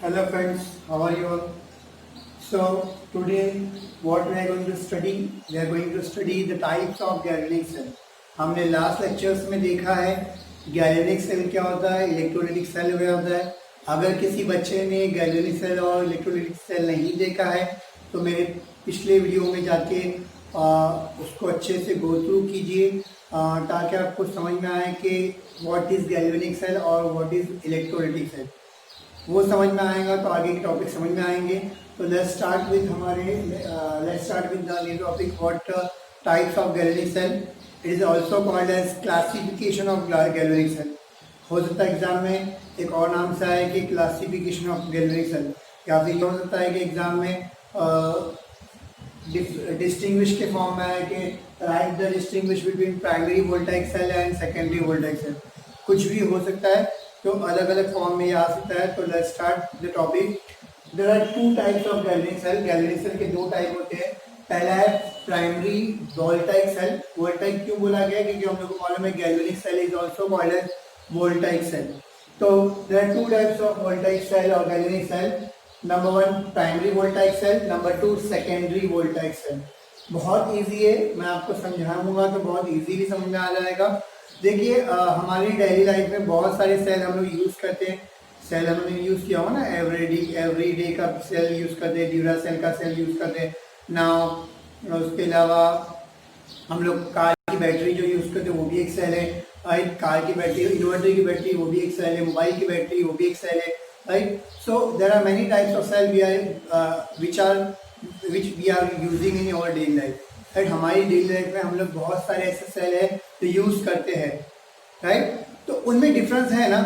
Hello friends, how are you all? So today what we are going to study? We are going to study the types of galvanic cell. हमने last lectures में देखा है galvanic cell क्या होता है, electrolytic cell क्या होता है। अगर किसी बच्चे ने गैल्वेनिक सेल और इलेक्ट्रोलाइटिक सेल नहीं देखा है तो मेरे पिछले वीडियो में जाके उसको अच्छे से गो थ्रू कीजिए ताकि आपको समझ में आए कि व्हाट इज़ गैल्वेनिक सेल और व्हाट इज़ इलेक्ट्रोलाइटिक सेल। वो समझ में आएगा तो आगे के टॉपिक समझ में आएंगे। तो let's start with the new topic what types of galvanic cell. It is also called as classification of galvanic cell. हो सकता है एग्जाम में एक और नाम से आए कि क्लासिफिकेशन ऑफ गैल्वेनिक सेल, या फिर हो सकता है कि एग्जाम में डिस्टिंग्विश के फॉर्म में आए कि write the distinguish between primary voltaic cell and secondary voltaic cell. कुछ भी हो सकता है, तो अलग अलग फॉर्म में आ सकता है। तो let's start the topic. There are two types of galvanic cell. Galvanic cell के दो टाइप होते हैं। पहला है प्राइमरी वोल्टाइक सेल। वोल्टाइक क्यों बोला गया? क्योंकि हम लोग को मालूम है galvanic cell is also called as voltaic cell. तो there are two types of voltaic cell और galvanic cell. Number one primary voltaic cell, number two secondary voltaic cell. बहुत ईजी है, मैं आपको समझाऊंगा तो बहुत ईजीली समझ में आ जाएगा। देखिए हमारी डेली लाइफ में बहुत सारे सेल हम लोग यूज़ करते हैं। सेल हमने यूज़ किया हो ना, एवरी डे का सेल यूज़ करते हैं, ड्यूरा सेल का सेल यूज़ करते हैं ना। उसके अलावा हम लोग कार की बैटरी जो यूज़ करते हैं वो भी एक सेल है, राइट। कार की बैटरी, इन्वर्टर की बैटरी वो भी एक सेल है, मोबाइल की बैटरी वो भी एक सेल है, right. So there are many types of cell which we are using in our daily life, right. हमारी डेली लाइफ में हम लोग बहुत सारे ऐसे सेल है तो यूज़ करते हैं, राइट। तो उनमें डिफरेंस है ना,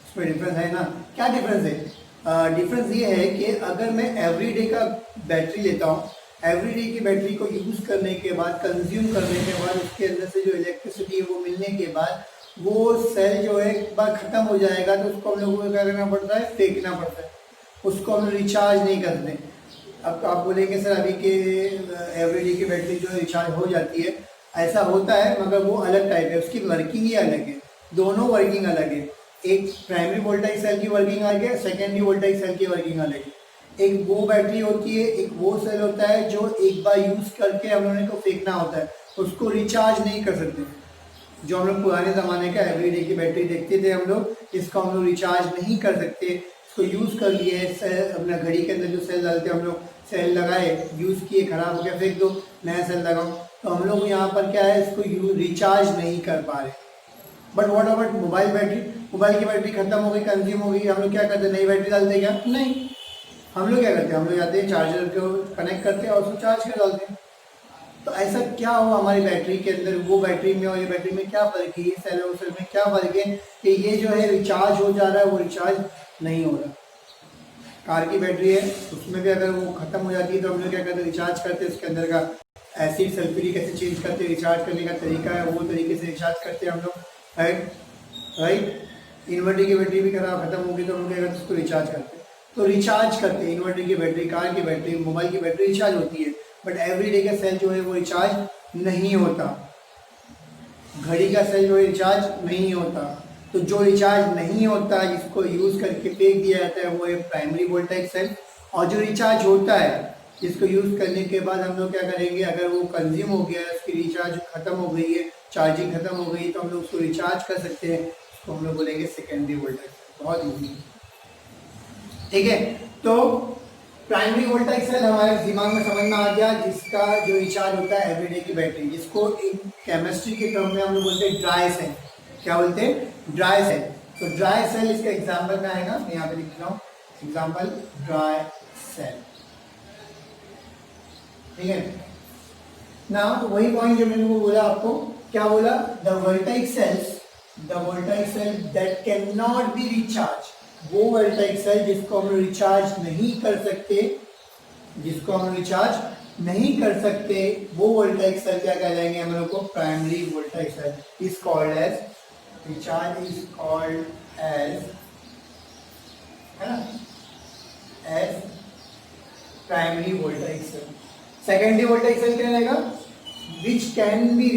उसमें डिफरेंस है ना। क्या डिफरेंस है? डिफरेंस ये है कि अगर मैं एवरीडे का बैटरी लेता हूँ, एवरीडे की बैटरी को यूज़ करने के बाद, कंज्यूम करने के बाद, उसके अंदर से जो इलेक्ट्रिसिटी है वो मिलने के बाद वो सेल जो है एक बार ख़त्म हो जाएगा तो उसको हम लोगों को क्या करना पड़ता है? फेंकना पड़ता है। उसको हम रिचार्ज नहीं करते। अब आप बोलेंगे सर अभी के एवरीडे की बैटरी जो है रिचार्ज हो जाती है, ऐसा होता है मगर वो अलग टाइप है, उसकी वर्किंग ही अलग है। दोनों वर्किंग अलग है। एक प्राइमरी वोल्टाइक सेल की वर्किंग अलग है, सेकेंडरी वोल्टाइक सेल की वर्किंग अलग है। एक वो बैटरी होती है, एक वो सेल होता है जो एक बार यूज़ करके हम लोगों को फेंकना होता है, उसको रिचार्ज नहीं कर सकते। जो हम लोग पुराने ज़माने का एवरीडे की बैटरी देखते थे हम लोग, इसको हम लोग रिचार्ज नहीं कर सकते। इसको यूज़ कर लिए, सेल अपना घड़ी के अंदर जो सेल डालते हम लोग, सेल लगाए, यूज़ किए, ख़राब हो गया, फेंक दो, नया सेल लगाओ। तो हम लोग यहाँ पर क्या है, इसको रिचार्ज नहीं कर पा रहे। But what about mobile battery? Mobile की बैटरी खत्म हो गई, कंज्यूम हो गई, हम लोग क्या करते हैं? नई बैटरी डालते हैं क्या? नहीं। हम लोग क्या करते हैं? हम लोग जाते हैं चार्जर को कनेक्ट करते हैं और उसको चार्ज कर डालते हैं। तो ऐसा क्या हुआ हमारी बैटरी के अंदर? वो बैटरी में और ये बैटरी में क्या फ़र्क है? ये सेल और सेल में क्या फ़र्क है कि ये जो है रिचार्ज हो जा रहा है, वो रिचार्ज नहीं हो रहा। कार की बैटरी है, उसमें भी अगर वो ख़त्म हो जाती है तो हम लोग क्या करते हैं? रिचार्ज करते हैं। उसके अंदर का एसिड सल्फ्यूरिक एसिड चेंज करते हैं। रिचार्ज करने का तरीका है वो तरीके से रिचार्ज करते हैं हम लोग, राइट। इन्वर्टर की बैटरी भी खराब खत्म होगी तो हम लोग क्या करते हैं? उसको रिचार्ज करते हैं। तो रिचार्ज करते हैं। इन्वर्टर की बैटरी, कार की बैटरी, मोबाइल की बैटरी रिचार्ज होती है, बट एवरीडे का सेल जो है वो रिचार्ज नहीं होता। घड़ी का सेल जो है रिचार्ज नहीं होता। तो जो रिचार्ज नहीं होता, जिसको यूज़ करके फेंक दिया जाता है, वो है प्राइमरी वोल्टाइक सेल। और जो रिचार्ज होता है, जिसको यूज़ करने के बाद हम लोग क्या करेंगे? अगर वो कंज्यूम हो गया है, उसकी रिचार्ज खत्म हो गई है, चार्जिंग खत्म हो गई, तो हम लोग उसको रिचार्ज कर सकते हैं। उसको हम लोग बोलेंगे सेकेंडरी वोल्टाइक सेल। बहुत ईजी, ठीक है। तो प्राइमरी वोल्टाइक सेल हमारे दिमाग में समझ में आ गया, जिसका जो रिचार्ज होता है एवरीडे की बैटरी, जिसको इन केमिस्ट्री के टर्म में हम लोग बोलते हैं ड्राई सेल। क्या बोलते हैं? Dry cell. तो ड्राई सेल इसका एग्जाम्पल में आएगा, मैं यहाँ पे लिख रहा हूँ एग्जाम्पल ड्राई सेल, ठीक है ना। तो वही पॉइंट जो मैंने को बोला आपको, क्या बोला? The voltaic cell that can not be recharge, वो वोल्टाइक सेल जिसको हम रिचार्ज नहीं कर सकते, वो वोल्टाइक सेल क्या कहलाएंगे हम लोग को? Primary voltaic cell is called as, recharge is called as, है ना, as primary voltaic cell. Secondary voltaic cell क्या रहेगा? विच कैन बी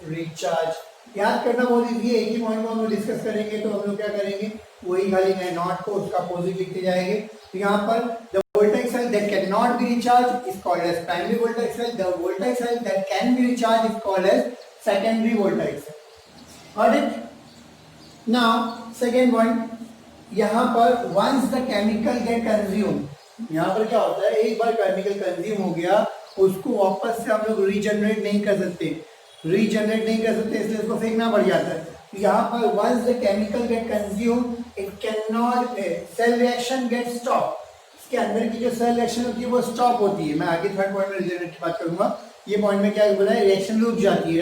रिचार्ज, याद करना बहुत इजी है, एक ही पॉइंट को हम लोग डिस्कस करेंगे तो हम लोग क्या करेंगे, वही खाली नए नॉट को उसका अपोजिट लिखते जाएंगे। तो यहाँ पर the voltage cell that can not be recharge is called as primary voltage cell, the voltage cell that can be recharge is called as secondary voltage cell. Got it? Now second point, यहाँ पर once the chemical get consume, यहाँ पर क्या होता है, एक बार chemical consume हो गया उसको वापस से हम लोग रीजनरेट नहीं कर सकते, इसलिए उसको फेंकना पड़ जाता है। तो यहाँ पर once the chemical get consume it can not, cell reaction get stop, इसके अंदर की जो सेल रिएक्शन होती है वो स्टॉप होती है। मैं आगे थर्ड पॉइंट में रीजनरेट की बात करूंगा। ये पॉइंट में क्या बोला है, रिएक्शन रुक जाती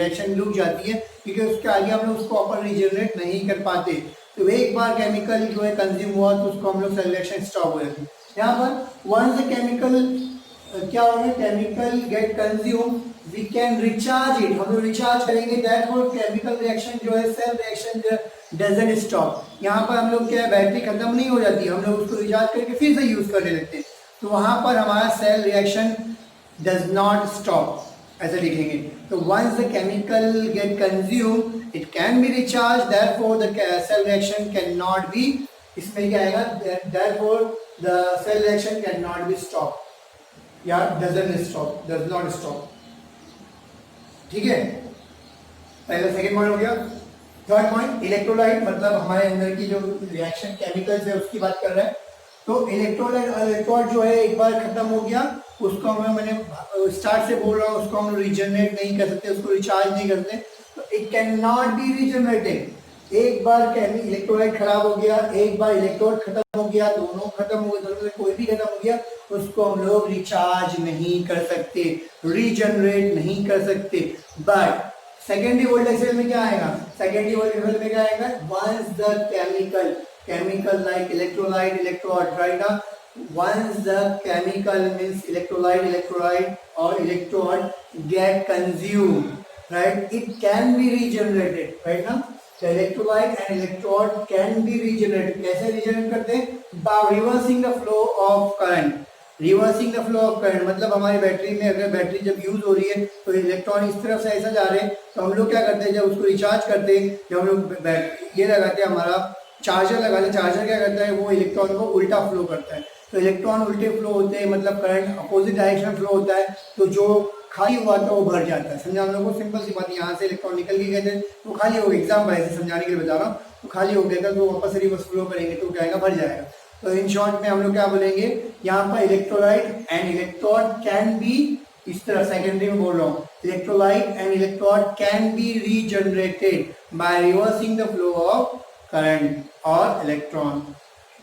है, क्योंकि उसके आगे हम लोग उसको अपन रीजनरेट नहीं कर पाते। तो एक बार केमिकल जो है कंज्यूम हुआ तो उसको हम लोग सेल रिएक्शन स्टॉप हो जाती है। यहाँ पर वंस द केमिकल क्या होगा, chemical get consume we can recharge it, हम लोग रिचार्ज करेंगे, दैटफॉर केमिकल रिएक्शन जो है, सेल रिएक्शन जो डजंट स्टॉप। यहाँ पर हम लोग क्या है, बैटरी खत्म नहीं हो जाती, हम लोग उसको रिचार्ज करके फिर से यूज करने लगते हैं, तो वहां पर हमारा cell reaction does not stop, ऐसे लिखेंगे। तो once the chemical get consume it can be recharge, therefore the cell reaction can not be, इसमें क्या आएगा, therefore the cell reaction can not be stop या डज नॉट स्टॉप। ठीक है, पहला सेकंड पॉइंट हो गया। थर्ड पॉइंट, इलेक्ट्रोलाइट, मतलब हमारे अंदर की जो रिएक्शन केमिकल्स है उसकी बात कर रहे हैं। तो इलेक्ट्रोलाइट और इलेक्ट्रोड जो है एक बार खत्म हो गया, उसको मैंने स्टार्ट से बोल रहा हूँ, उसको हम रिजनरेट नहीं कर सकते, उसको रिचार्ज नहीं करते, तो it can not B regenerated. एक बार इलेक्ट्रोलाइट खराब हो गया, एक बार इलेक्ट्रोड खत्म हो गया, दोनों खत्म हो गए, दोनों में कोई भी खत्म हो गया, उसको हम लोग रिचार्ज नहीं कर सकते, रीजनरेट नहीं कर सकते। बट सेकेंडरी वोल्टेज सेल में क्या आएगा, सेकेंडरी वोल्टेज सेल में क्या आएगा, once the chemical like electrolyte, electrode, right ना, once the chemical means electrolyte or electrode get consumed, right, it can be regenerated, right ना, the electrolyte and electrode can be regenerated। कैसे regenerate करते हैं, by reversing the flow of current, मतलब हमारी battery में अगर battery जब use हो रही है तो इलेक्ट्रॉन इस तरफ से ऐसा जा रहे हैं, तो हम लोग क्या करते हैं, जब उसको रिचार्ज करते हैं, जब हम लोग ये लगाते हैं, हमारा चार्जर लगाते हैं, चार्जर क्या करता है, वो इलेक्ट्रॉन को उल्टा फ्लो करता है। तो इलेक्ट्रॉन उल्टे फ्लो होते हैं, मतलब करंट अपोजिट डायरेक्शन में फ्लो होता है, तो जो खाली हुआ था वो भर जाता है। समझा हम लोगों को, सिंपल सी बात है, यहाँ से इलेक्ट्रॉन निकल के गए थे तो खाली हो गया, एग्जाम्पल ऐसे समझाने के लिए बता रहा हूँ, तो खाली हो गया था तो वापस रिवर्स फ्लो करेंगे तो क्या आएगा, भर जाएगा। तो इन शॉर्ट में हम लोग क्या बोलेंगे, यहाँ पर electrolyte and electrode can be, इस तरह सेकेंडरी में बोल रहा हूँ, electrolyte and electrode can be regenerated by reversing the flow of current और इलेक्ट्रॉन।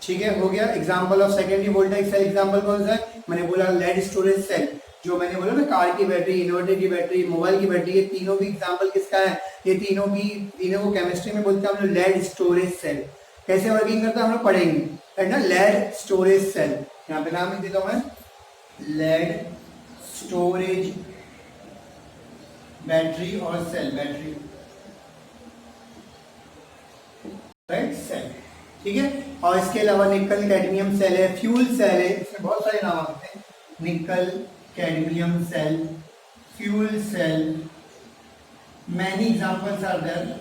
ठीक है, हो गया। Example of secondary voltage cell, example कौन सा है, मैंने बोला लेड स्टोरेज सेल, जो मैंने बोला ना, कार की बैटरी, इन्वर्टर की बैटरी, मोबाइल की बैटरी, ये तीनों भी एग्जांपल किसका है, ये तीनों को केमिस्ट्री में बोलते हैं हम लोग लेड स्टोरेज सेल। कैसे वर्किंग करता है हम लोग पढ़ेंगे, है ना, लेड स्टोरेज सेल, यहाँ पे नाम लिख देता हूं मैं, लेड स्टोरेज बैटरी और सेल, बैटरी राइट सेल, ठीक है। और इसके अलावा निकल कैडमियम सेल है, फ्यूल सेल है, इसमें बहुत सारे नाम आते हैं, nickel cadmium cell, fuel cell, many examples are there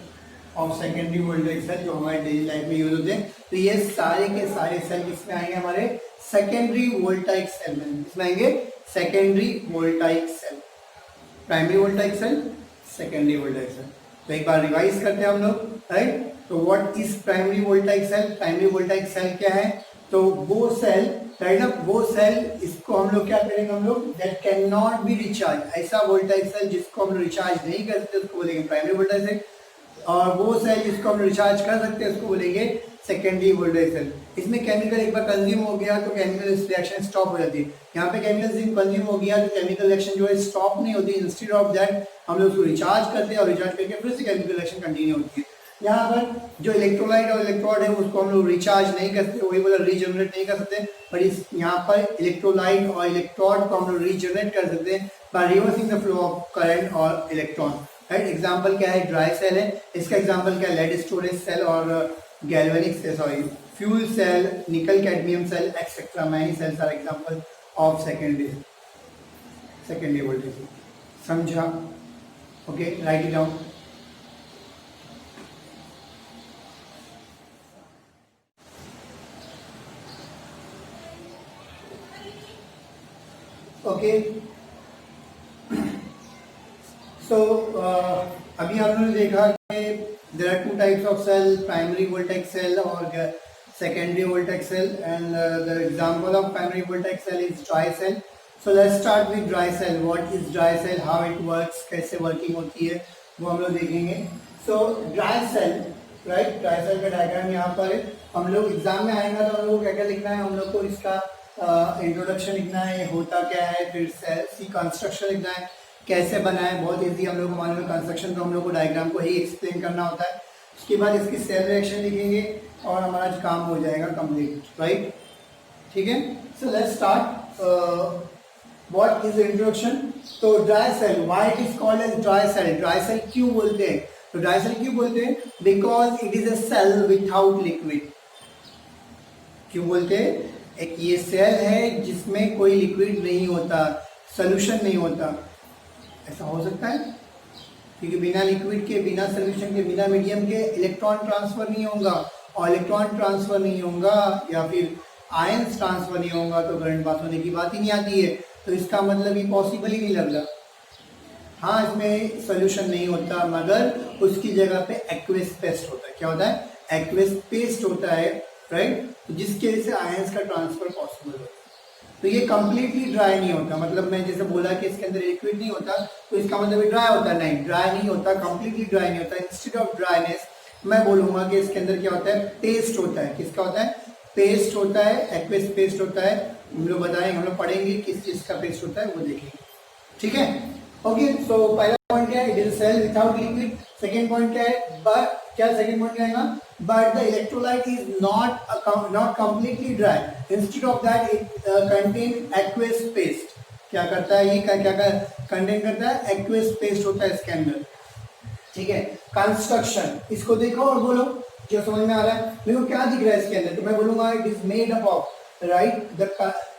of secondary voltage cell जो हमारे डेली लाइफ में यूज होते हैं। तो ये सारे के सारे सेल किसमें आएंगे, हमारे सेकेंडरी वोल्टाइक सेल में, किसमें आएंगे, secondary voltaic cell, primary voltaic cell, secondary voltaic cell. तो एक बार रिवाइज करते हैं हम लोग, राइट। तो what is primary voltaic cell, primary voltaic cell क्या है, तो वो सेल, राइट ना, वो सेल, इसको हम लोग क्या करेंगे, हम लोग that can not be recharge, ऐसा वोल्टाइक सेल जिसको हम रिचार्ज नहीं कर सकते उसको बोलेंगे प्राइमरी वोल्टाइक सेल, और वो सेल जिसको हम रिचार्ज कर सकते हैं उसको बोलेंगे सेकेंडरी वोल्टाइक सेल। इसमें केमिकल एक बार कंज्यूम हो गया तो केमिकल रिएक्शन स्टॉप हो जाती है। यहाँ पे केमिकल कंज्यूम हो गया तो केमिकल रिएक्शन जो है स्टॉप नहीं होती, इंस्टेड ऑफ दैट हम लोग उसको रिचार्ज करते हैं और रिचार्ज करके फिर से केमिकल रिएक्शन कंटिन्यू होती है। यहाँ पर जो इलेक्ट्रोलाइट और इलेक्ट्रोड है उसको हम लोग रिचार्ज नहीं कर सकते, वही बोला रीजनरेट नहीं कर सकते, पर इस यहाँ पर इलेक्ट्रोलाइट और इलेक्ट्रोड को हम लोग रीजनरेट कर सकते हैं by reversing the flow of current और इलेक्ट्रॉन, राइट। एग्जाम्पल क्या है, ड्राई सेल है, इसका एग्जाम्पल क्या है, लेड स्टोरेज सेल और galvanic sorry fuel cell, nickel cadmium cell etcetera, many cells are example of secondary voltage. समझा, okay, write it down. Okay so अभी हम लोगों ने देखा कि there are two types of cell, primary voltage cell और secondary voltaic cell, and the example of primary voltaic cell is dry cell. So let's start with dry cell. What is dry cell, how it works, कैसे working होती है वो हम लोग देखेंगे. So dry cell, right, dry cell का diagram यहाँ पर है. हम लोग एग्जाम में आएगा तो हम लोग को क्या क्या लिखना है, हम लोग को इसका इंट्रोडक्शन लिखना है, ये होता क्या है, फिर सी कंस्ट्रक्शन लिखना है, कैसे बना है, बहुत ईजी. हम लोग को मालूम है कंस्ट्रक्शन तो हम लोग को डायग्राम को ही एक्सप्लेन करना होता है. उसके बाद इसकी सेल रिएक्शन लिखेंगे और हमारा काम हो जाएगा कंप्लीट, राइट. ठीक है. So let's start. What is introduction. तो dry cell, why it is called as dry cell. Dry cell क्यों बोलते हैं, तो ड्राई सेल क्यों बोलते हैं, because it is a cell without liquid. क्यों बोलते हैं, एक ये सेल है जिसमें कोई लिक्विड नहीं होता, सोल्यूशन नहीं होता. ऐसा हो सकता है क्योंकि बिना लिक्विड के, बिना सोल्यूशन के, बिना मीडियम के इलेक्ट्रॉन ट्रांसफर नहीं होगा, और इलेक्ट्रॉन ट्रांसफर नहीं होगा या फिर आयंस ट्रांसफर नहीं होगा तो करंट पास होने की बात ही नहीं आती है. तो इसका मतलब ये पॉसिबल ही नहीं लग रहा. हाँ, इसमें सोल्यूशन नहीं होता मगर उसकी जगह पे एक्वेस पेस्ट होता है. क्या होता है, एक्वेस पेस्ट होता है, राइट, जिसकी वजह से आयंस का ट्रांसफर पॉसिबल होता है. तो ये कंप्लीटली ड्राई नहीं होता. मतलब मैं जैसे बोला कि इसके अंदर लिक्विड नहीं होता तो इसका मतलब ड्राई होता है, नहीं, ड्राई नहीं होता, कंप्लीटली ड्राई नहीं होता. इंस्टेड ऑफ ड्राइनेस मैं बोलूंगा कि इसके अंदर क्या होता है, पेस्ट होता है. किसका होता है, पेस्ट होता है, एक्वेस पेस्ट होता है. हम लोग बताएंगे, हम लोग पढ़ेंगे किस चीज का पेस्ट होता है वो देखेंगे. ठीक है. ओके. सो पहला पॉइंट क्या है, it is cell without liquid. Second point क्या है, बट क्या सेकेंड पॉइंट क्या है, but the electrolyte is not completely dry. Instead of that it contain aqueous paste. क्या करता है ये, क्या कंटेन करता है, एक्वेस पेस्ट होता है इसके अंदर. ठीक है. कंस्ट्रक्शन, इसको देखो और बोलो जो समझ में आ रहा है. देखो क्या दिख रहा है इसके अंदर, तो मैं बोलूंगा it is made up of, right,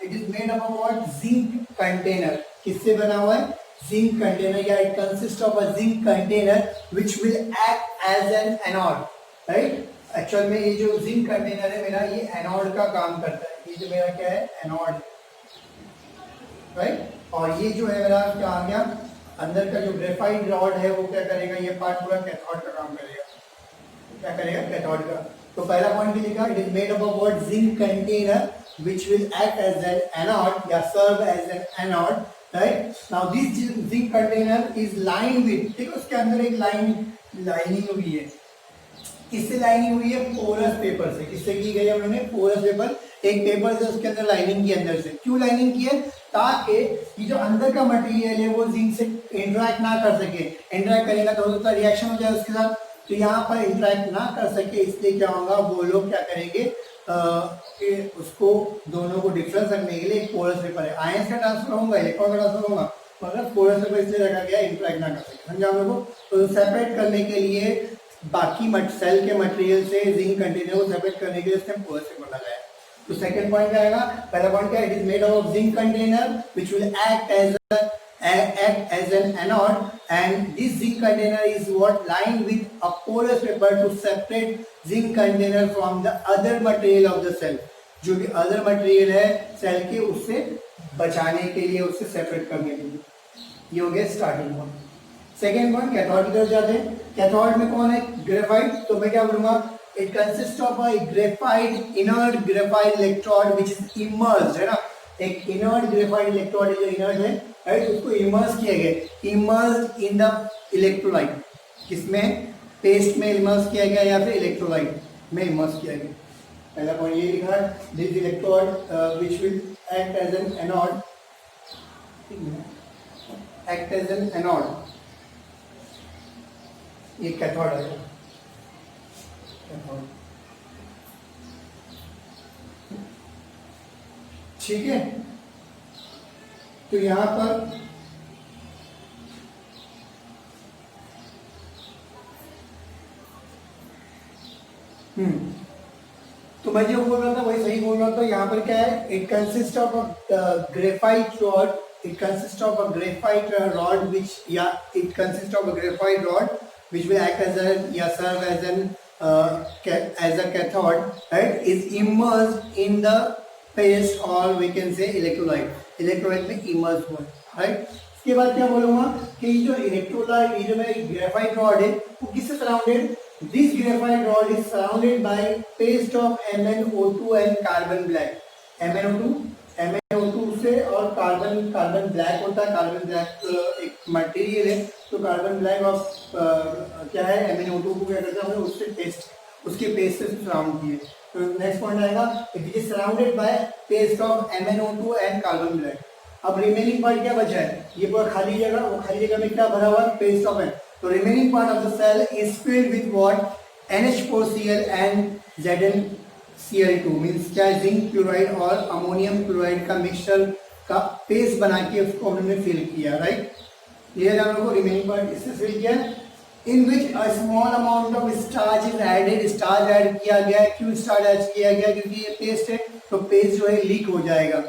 it is made up of what, zinc container. किससे बना हुआ है, जिंक कंटेनर, या it consist of a zinc container which will act as an anode, right. Actual में ये जो जिंक कंटेनर है मेरा, ये एनोड का काम करता है. ये जो मेरा क्या है, एनोड, राइट. और ये जो है मेरा क्या आ गया, अंदर का जो ग्रेफाइट रॉड है वो क्या करेगा, ये पार्ट पूरा कैथोड का काम करेगा. क्या करेगा, कैथोड का. तो पहला पॉइंट लिखा, it is made up of what, zinc container which will act as an anode या serve as an anode, right. Now this zinc container is lined with, देखो उसके अंदर एक लाइनिंग हुई है. किससे लाइनिंग हुई है, पोरस पेपर से. किससे की गई है, उन्होंने पोरस पेपर, एक पेपर से उसके अंदर लाइनिंग की. अंदर से क्यों लाइनिंग की है, ताकि ये जो अंदर का मटेरियल है वो जिंक से इंटरेक्ट ना कर सके. इंटरेक्ट करेगा तो हो सकता है रिएक्शन हो जाए उसके साथ, तो यहाँ पर इंटरेक्ट ना कर सके. इसलिए क्या होगा, वो लोग क्या करेंगे कि उसको दोनों को डिफरेंस रखने के लिए एक पोरस पेपर है. आयंस का ट्रांसफर होगा, इलेक्ट्रॉन का ट्रांसफर होगा, मगर पोरस पेपर इसलिए रखा गया इंटरेक्ट ना कर सके. समझा हम लोगों को. तो सेपरेट करने के लिए, बाकी सेल के मटेरियल से जिंक कंटेनर को सेपरेट करने के लिए इसने पोरस पेपर लगाया. तो सेकंड पॉइंट क्या आएगा, पहला पॉइंट क्या है, it is made of zinc container which will act as an anode, and this zinc container is what, lined with a porous paper to separate zinc container from the other material of the cell. जो भी other material है cell के, उससे बचाने के लिए, उससे separate करने के लिए. ये हो गया starting point. Second point, cathode की तरफ जाते हैं. कैथोड में कौन है, ग्रेफाइट. तो मैं क्या बोलूंगा, it consists of a graphite, inert graphite electrode which is immersed, है ना. एक inert graphite electrode है जो inert है, राइट, उसको immerse किया गया, immersed in the electrolyte. किसमें, पेस्ट में immerse किया गया या फिर electrolyte में immerse किया गया. पहला पॉइंट ये लिखा है, this electrode which will act as an anode, act as an anode. ये कैथोड है. ठीक है. तो यहां पर तो मैं जो बोल रहा था वही सही बोल रहा था. यहाँ पर क्या है, it consist of a graphite rod, it consists of a graphite rod which, it consists of a graphite rod which will act as a, serve as an as a cathode, right, is immersed in the paste, or we can say electrolyte. Electrolyte में immerse हुआ है, right. इसके बाद क्या बोलूंगा कि जो electrolyte, ये जो मेरा ग्रेफाइट रॉड है वो किससे surrounded, this graphite rod is surrounded by paste of MnO2 and carbon black. MnO2 से और कार्बन ब्लैक होता है, कार्बन ब्लैक एक मटेरियल है, तो कार्बन ब्लैक ऑफ क्या है, MnO2 को क्या करते हैं, उससे पेस्ट, उसके पेस्ट से सराउंड किए। तो नेक्स्ट पॉइंट आएगा, it is surrounded by paste of MnO2 and carbon black. अब रिमेनिंग पार्ट क्या बचा है, ये पूरा खाली जगह, वो खाली जगह में क्या भरा हुआ है, पेस्ट ऑफ है। तो remaining part of the cell is filled with what, NH4Cl and ZnCl2 means क्या, जिंक क्लोराइड और अमोनियम क्लोराइड का मिक्सचर का पेस्ट बना के उसको हमने फिल किया, राइट। क्लियर है हम लोग को, रिमेनिंग पार्ट इससे फिल किया, in which a small amount of starch is added, starch add किया गया है। क्यों स्टार्च ऐड किया गया, क्योंकि ये पेस्ट है, तो पेस्ट जो है लीक हो जाएगा,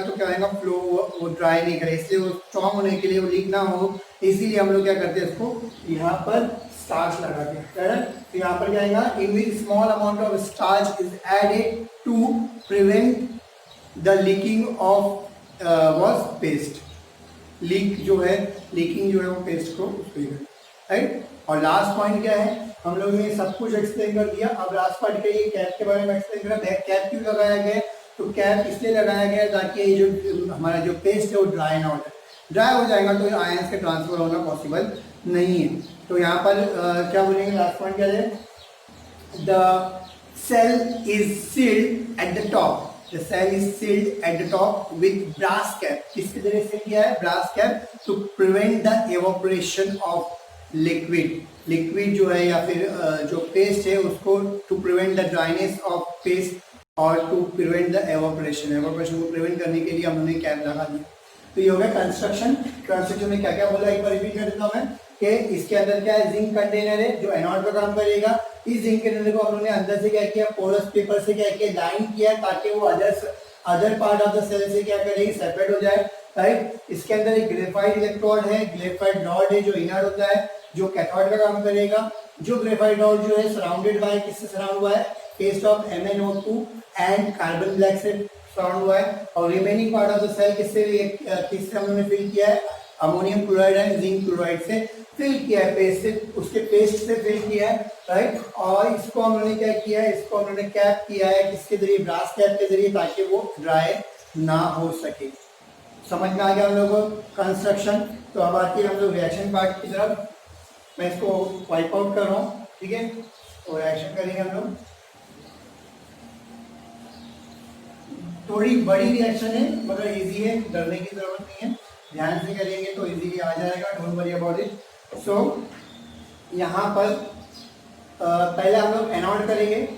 तो क्या होगा, फ्लो, वो ड्राई नहीं करे, इसलिए वो स्ट्रॉन्ग होने के लिए, वो लीक ना हो, इसीलिए हम लोग क्या करते हैं, इसको यहाँ पर स्टार्च लगा के, तो यहाँ पर क्या आएगा, in which small amount of starch is added to prevent the leaking of was paste, leak जो है, लीकिंग जो है वो पेस्ट को, राइट। और लास्ट पॉइंट क्या है, हम लोग ने सब कुछ एक्सप्लेन कर दिया। अब लास्ट पार्ट के ये कैप के बारे में एक्सप्लेन करा। कैप क्यों लगाया गया है, तो कैप इसलिए लगाया गया है ताकि ये जो हमारा जो पेस्ट है वो ड्राई ना हो जाए, ड्राई हो जाएगा तो आयंस के ट्रांसफर होना पॉसिबल नहीं है। तो यहाँ पर क्या बोलेंगे, लास्ट पॉइंट क्या है, the cell is sealed at the top, the cell is sealed at the top with brass cap। किसके जरिए सील किया है, brass cap, to prevent the evaporation of liquid जो है या फिर जो पेस्ट है उसको, to prevent the dryness of paste और टू प्रिवेंट द एवोपरेशन को प्रिवेंट करने के लिए हमने कैप लगा दिया। तो ये हो गया कंस्ट्रक्शन में क्या क्या बोला, एक बार रिपीट कर देता हूँ मैं, कि इसके अंदर क्या है, जिंक कंटेनर है जो एनोड पर काम करेगा। इस जिंक कंटेनर को हमने अंदर से क्या किया, पोरस पेपर से क्या किया, लाइन किया ताकि वो other part of the cell से क्या करेगी, सेपरेट हो जाए, राइट। इसके अंदर एक ग्रेफाइट इलेक्ट्रोड है, ग्रेफाइट रॉड है जो इनर होता है, जो कैथोड का काम करेगा। जो ग्रेफाइट रॉड जो है सराउंडेड बाय, किससे सराउंड हुआ है, paste of MnO2 and carbon black से सराउंड हुआ है। और remaining part of the cell किससे हमने फिल किया है, ammonium chloride and zinc chloride से फिल किया है, पेस्ट से, उसके पेस्ट से फिल किया है, राइट। और इसको हमने क्या किया है, इसको हमने कैप किया है, किसके जरिए, ब्रास कैप के जरिए, ताकि वो ड्राई ना हो सके। समझ में आ गया हम लोग को कंस्ट्रक्शन। तो अब आती है हम लोग रिएक्शन पार्ट की तरफ। मैं इसको वाइप आउट कर रहा हूँ, ठीक है, तो रिएक्शन करेंगे हम लोग। थोड़ी बड़ी रिएक्शन है मगर इजी है, डरने की जरूरत नहीं है, ध्यान से करेंगे तो इजीली आ जाएगा, डोंट वरी अबाउट इट। सो यहाँ पर पहले हम लोग एनोड करेंगे,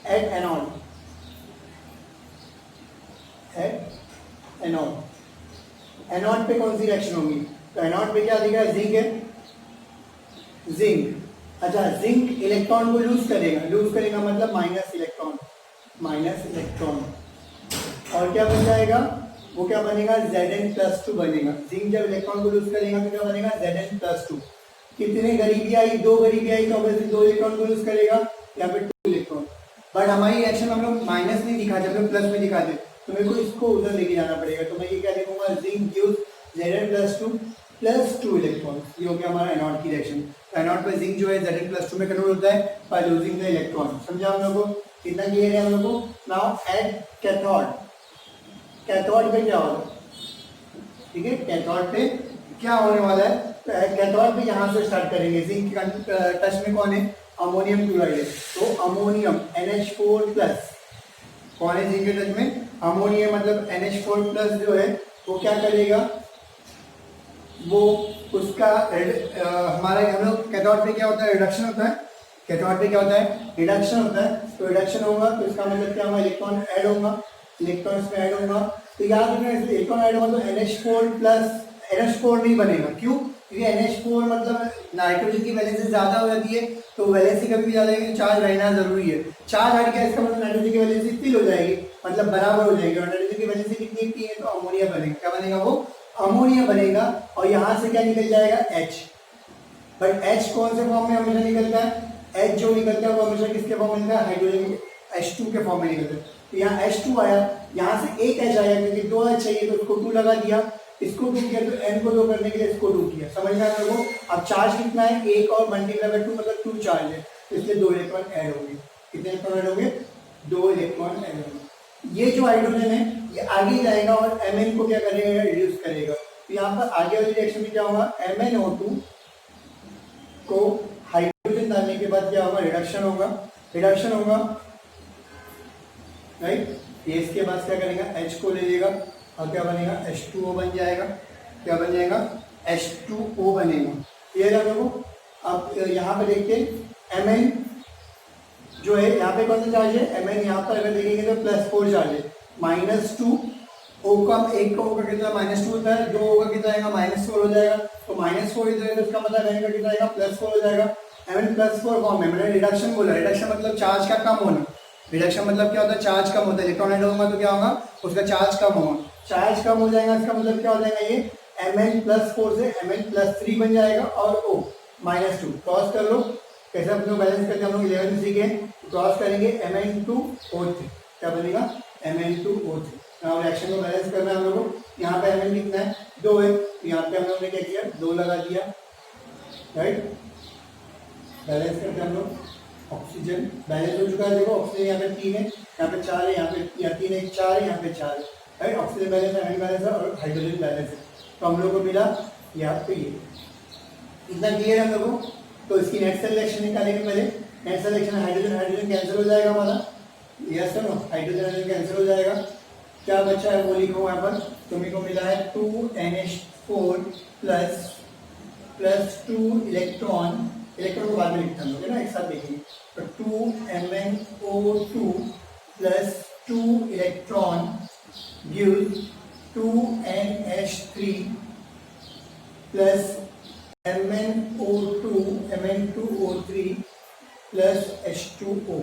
एट एनोड पे कौन सी रिएक्शन होगी, तो एनोड पे क्या दिख रहा है, जिंक है, जिंक। अच्छा, जिंक इलेक्ट्रॉन को लूज करेगा मतलब माइनस इलेक्ट्रॉन, और क्या बन जाएगा, वो क्या बनेगा, Zn+2 बनेगा। जिंक जब इलेक्ट्रॉन को लूज करेगा तो क्या बनेगा, Zn+2। कितने गरीबी आई, 2 गरीबी आई, तो ऑब्वियसली 2 इलेक्ट्रॉन को लूज करेगा, या फिर 2 इलेक्ट्रॉन। बट हमारी रिएक्शन हम लोग माइनस नहीं दिखाते, हम लोग प्लस में दिखाते, तो मेरे को इसको उधर लेके जाना पड़ेगा। तो मैं ये क्या लिखूंगा, zinc gives Zn+2 plus 2 electron. ये हो गया हमारा एनोड की रिएक्शन। तो एनोड पे जिंक जो है Zn+2 में कन्वर्ट होता है बाय लूजिंग द इलेक्ट्रॉन। समझा हम लोगों को, कितना क्लियर है हम लोगों को। नाउ एट कैथोड पे क्या होगा, ठीक है, कैथोड पे क्या होने वाला है, कैथोड पे यहाँ से स्टार्ट करेंगे। जिंक टच में कौन है, अमोनियम क्लोराइड है, तो अमोनियम NH4+, कौन है जिंक के टच में, अमोनियम, मतलब NH4+ जो है वो क्या करेगा, वो उसका हमारा, हम लोग कैथोड पे क्या होता है, रिडक्शन होता है, कैथोड पे क्या होता है, रिडक्शन होता है। तो रिडक्शन होगा तो इसका मतलब क्या होगा, इलेक्ट्रॉन ऐड होगा, इलेक्ट्रॉन इसमें ऐड होगा। तो याद रखना, इलेक्ट्रॉन ऐड होगा तो NH4 नहीं बनेगा। क्यों, क्योंकि NH4 मतलब नाइट्रोजन की वैलेंसी ज्यादा हो जाती है, तो वैलेंसी कभी भी ज्यादा है, चार्ज रहना जरूरी है। चार्ज हट गया इसका मतलब नाइट्रोजन की वैलेंसी फिल हो जाएगी, मतलब बराबर हो जाएगी। और नाइट्रोजन की वैलेंसी कितनी है, तो अमोनिया बनेगा। क्या बनेगा, वो अमोनिया बनेगा। और यहाँ से क्या निकल जाएगा, H। बट H कौन से फॉर्म में हमेशा निकलता है, H जो निकलता है वो हमेशा किसके फॉर्म में निकलता है, H2 के फॉर्म में निकलते हैं। तो यहाँ H2 आया, यहाँ से एक H आया क्योंकि 2 H चाहिए तो इसको 2 लगा दिया, इसको 2 किया तो n को 2 करने के लिए इसको 2 किया। समझ में आया लोगों? अब चार्ज कितना है, 1 और मल्टीप्लाई बाय 2 मतलब 2 चार्ज है, तो इसलिए 2 इलेक्ट्रॉन ऐड होंगे। कितने इलेक्ट्रॉन ऐड होंगे? 2 इलेक्ट्रॉन ऐड होंगे। ये जो हाइड्रोजन है ये आगे जाएगा और Mn को क्या करेगा, रिड्यूस करेगा। तो यहाँ पर आगे वाली रिएक्शन में क्या होगा, MnO2 को हाइड्रोजन डालने के बाद क्या होगा, रिडक्शन होगा, रिडक्शन होगा, राइट। ये इसके बाद क्या करेगा, H को ले लेगा और क्या बनेगा, H2O बन जाएगा। क्या बन जाएगा, H2O बनेगा। क्लियर है लोगों? अब यहाँ पे देखते Mn जो है, यहाँ पे कौन सा चार्ज है, Mn यहाँ पर अगर देखेंगे तो +4 चार्ज है, -2 O का, एक का O का कितना -2 होता है, 2 O का कितना आएगा, -4 हो जाएगा। तो -4 इधर है तो इसका मतलब Mn का कितना आएगा, +4 हो जाएगा। Mn +4 फॉर्म में, मैंने रिडक्शन बोला, रिडक्शन मतलब चार्ज का कम होना। रिडक्शन मतलब क्या होता है, चार्ज कम होता है, इलेक्ट्रॉन ऐड होगा तो क्या होगा, उसका चार्ज कम होगा। चार्ज कम हो जाएगा, इसका मतलब क्या हो जाएगा, ये Mn+4 से Mn+3 बन जाएगा और O -2 क्रॉस कर लो। कैसे अपने को बैलेंस करके हम लोग 11 सीखे, क्रॉस करेंगे Mn2O3, क्या बनेगा, Mn2O3। अब रिएक्शन को बैलेंस करना है हम लोगों को। यहाँ पे Mn कितना है, 2 है, तो यहाँ पे हम लोग ने क्या किया, 2 लगा दिया, राइट। बैलेंस करके हम लोग, ऑक्सीजन बैलेंस हो चुका है, देखो ऑक्सीजन यहाँ पे 3 है, यहाँ पे 4 है, यहाँ पे 3 है, 4 है, यहाँ पे 4 है, राइट। ऑक्सीजन बैलेंस है, Mn बैलेंस है और हाइड्रोजन बैलेंस है। तो हम लोग को मिला यहाँ पे ये, इतना क्लियर है हम लोगों को। तो इसकी नेट सेल रिएक्शन निकालेंगे पहले। Net cell reaction, hydrogen hydrogen cancel हो जाएगा हमारा, yes no, hydrogen hydrogen cancel हो जाएगा। क्या बचा है वो लिखो यहाँ पर, तुम्हें को मिला है 2NH4 प्लस 2 इलेक्ट्रॉन, इलेक्ट्रॉन को बाद में लिखते हैं ना, एक साथ देखेंगे। तो 2MnO2 plus 2 electron gives 2NH3 plus Mn2O3 plus H2O।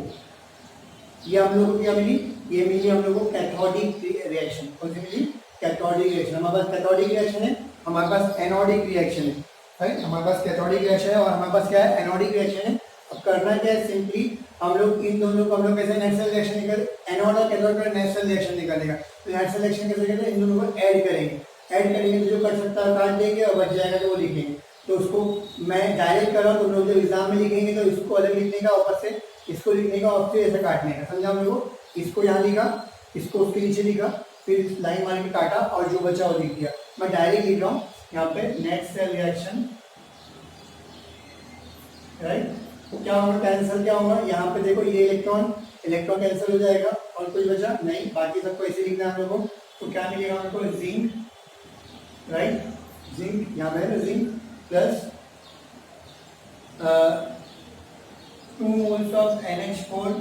ये हम लोगों को क्या मिली, ये मिली हम लोगों को कैथोडिक रिएक्शन। कौन सी मिली, कैथोडिक रिएक्शन। हमारे पास कैथोडिक रिएक्शन है, हमारे पास एनोडिक रिएक्शन है, राइट। हमारे पास कैथोडिक रिएक्शन है और हमारे पास क्या है, एनोडिक रिएक्शन है। अब करना क्या है, सिंपली हम लोग इन दोनों को हम लोग कैसे नेट सेल रिएक्शन निकाल, एनोड और कैथोड का नेट सेल रिएक्शन निकालेगा। तो नेट सेल रिएक्शन कैसे करते हैं, इन दोनों को ऐड करेंगे, ऐड करेंगे तो जो कर सकता है काट देंगे और बच जाएगा तो वो लिखेंगे। तो उसको मैं डायरेक्ट कर रहा हूँ, तुम लोग जो एग्जाम में लिखेंगे तो इसको अलग लिखने का, ऊपर से इसको लिखने का और फिर ऐसे काटने का, समझा हम लोगों को। इसको यहाँ लिखा, इसको उसके नीचे लिखा, फिर लाइन मार के काटा और जो बचा वो लिख दिया। मैं डायरेक्ट लिख रहा हूँ यहाँ पे नेट सेल रिएक्शन, राइट। तो क्या होगा, कैंसिल क्या होगा, यहाँ पे देखो ये इलेक्ट्रॉन इलेक्ट्रॉन कैंसिल हो जाएगा और कुछ बचा नहीं, बाकी सबको ऐसे लिखना है हम लोगों को। तो क्या मिलेगा हमको, जिंक, राइट, जिंक यहाँ पे है ना, zinc plus 2 moles of NH4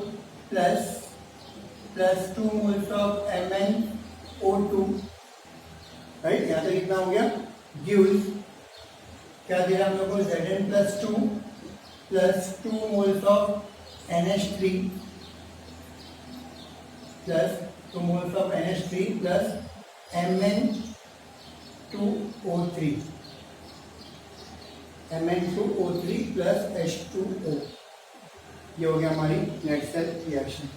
plus 2 moles of MnO2, right. यहाँ पे कितना हो गया, गिव्स क्या दे रहा हम लोग को, Zn+2 plus 2 moles of NH3 plus 2 moles of NH3 plus Mn2O3 plus H2O। ये हो गया हमारी नेट सेल रिएक्शन।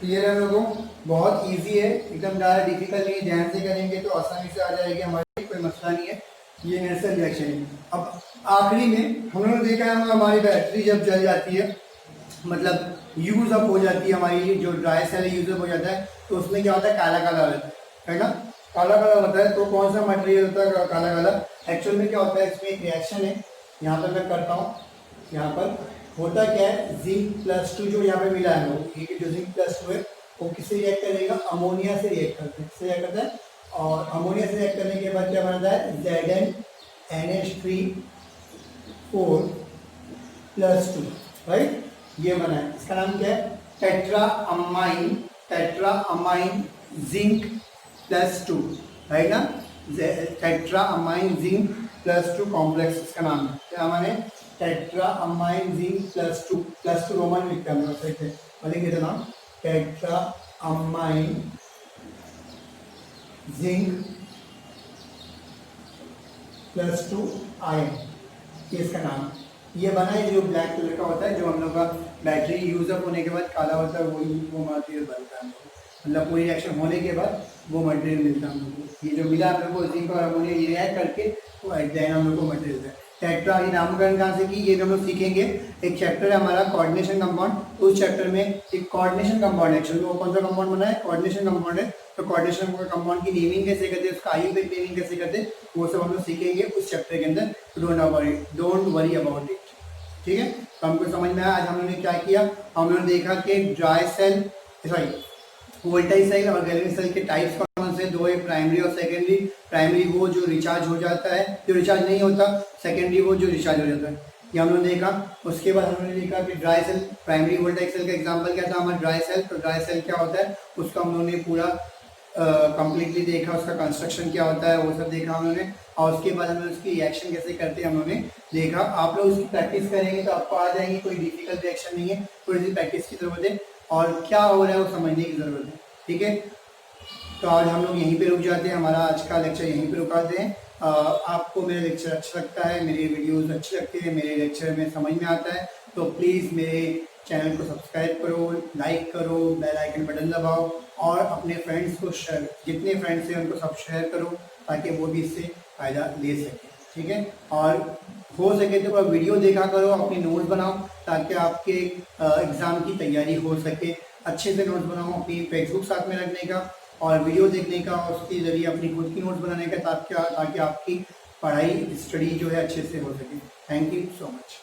क्लियर है लोगों, बहुत इजी है एकदम, ज़्यादा डिफिकल्ट नहीं है, ध्यान से करेंगे तो आसानी से आ जाएगी हमारी, कोई मसला नहीं है। ये नेट सेल रिएक्शन है। अब आखिरी में हम लोगों ने देखा है हमारी बैटरी जब जल जाती है, मतलब यूज अप हो जाती है, हमारी जो ड्राई सेल यूज अप हो जाता है, तो उसमें क्या होता है, काला काला होता है ना, काला काला होता है। तो कौन सा मटेरियल होता है काला काला, एक्चुअल में क्या होता है, इसमें एक रिएक्शन है, यहाँ पर मैं करता हूँ। यहाँ पर होता क्या है, Zn+2 जो यहाँ पे मिला है, वो जो Zn+2 है वो किससे रिएक्ट करेगा, अमोनिया से रिएक्ट करता है, किससे रिएक्ट करता है, और अमोनिया से रिएक्ट करने के बाद क्या बनता है, ZnNH3 राइट। ये बना है, इसका नाम क्या है, टेट्रा अमाइन जिंक+2, राइट ना, टेट्रा अमाइन जिंक+2 कॉम्प्लेक्स इसका नाम है। क्या माने, टेट्रा अमाइन जिंक+2, +2 रोमन लिखते हैं हम लोग, ठीक है, लिख देना, टेट्रा अमाइन जिंक+2 आयन, ये इसका नाम है। ये बना है जो ब्लैक कलर का होता है, जो हम लोग का बैटरी यूज अप होने के बाद काला होता है, वही वो मटेरियल बनता है हम लोग को। मतलब पूरी रिएक्शन होने के बाद वो मटेरियल मिलता है हम लोग को। ये जो मिला हम लोग को जिंक और अमोनिया ये रिएक्ट करके वो एट हम लोग को मटेरियल है। टेट्रा ये नामकरण कहाँ से की, ये भी हम लोग सीखेंगे। एक चैप्टर है हमारा कोऑर्डिनेशन कंपाउंड, उस चैप्टर में एक कोऑर्डिनेशन कंपाउंड एक्चुअली वो कौन सा कंपाउंड बना है, कोऑर्डिनेशन कंपाउंड है। तो कोऑर्डिनेशन कंपाउंड की नेमिंग कैसे करते हैं, उसका आयुर्वेद नेमिंग कैसे करते हैं, वो सब हम लोग सीखेंगे उस चैप्टर के अंदर। डोंट वरी अबाउट इट, ठीक है। तो हमको समझ में आया आज हम लोगों ने क्या किया। हम लोगों ने देखा कि dry cell sorry voltaic cell और गैल्वेनिक सेल के टाइप्स कौन से दो है, प्राइमरी और सेकेंडरी। प्राइमरी वो जो रिचार्ज हो जाता है, जो रिचार्ज नहीं होता। सेकेंडरी वो जो रिचार्ज हो जाता है, ये हम लोगने देखा। उसके बाद हमने देखा कि dry cell, primary voltaic cell का एग्जांपल क्या था हमारा, ड्राई सेल। तो ड्राई सेल क्या होता है उसका हम लोगों ने पूरा कंप्लीटली देखा, उसका कंस्ट्रक्शन क्या होता है वो सब देखा हम लोगों ने। और उसके बाद हमने उसकी रिएक्शन कैसे करते हैं हम लोगों ने देखा। आप लोग उसकी प्रैक्टिस करेंगे तो आपको आ जाएंगे, कोई डिफिकल्ट रिएक्शन नहीं है, थोड़ी सी प्रैक्टिस की जरूरत है और क्या हो रहा है वो समझने की जरूरत है, ठीक है। तो आज हम लोग यहीं पे रुक जाते हैं, हमारा आज का लेक्चर यहीं पे रुकाते हैं। आपको मेरा लेक्चर अच्छा लगता है, मेरे वीडियोस अच्छे लगते हैं, मेरे लेक्चर में समझ में आता है, तो प्लीज़ मेरे चैनल को सब्सक्राइब करो, लाइक करो, बेल आइकन बटन दबाओ और अपने फ्रेंड्स को शेयर, जितने फ्रेंड्स हैं उनको सब शेयर करो ताकि वो भी इससे फ़ायदा ले सकें, ठीक है। और हो सके तो वीडियो देखा करो, अपनी नोट्स बनाओ ताकि आपके एग्ज़ाम की तैयारी हो सके। अच्छे से नोट्स बनाओ, अपनी फेसबुक साथ में रखने का और वीडियो देखने का और उसके ज़रिए अपनी खुद की नोट्स बनाने का ताकि आपकी पढ़ाई स्टडी जो है अच्छे से हो सके। Thank you so much.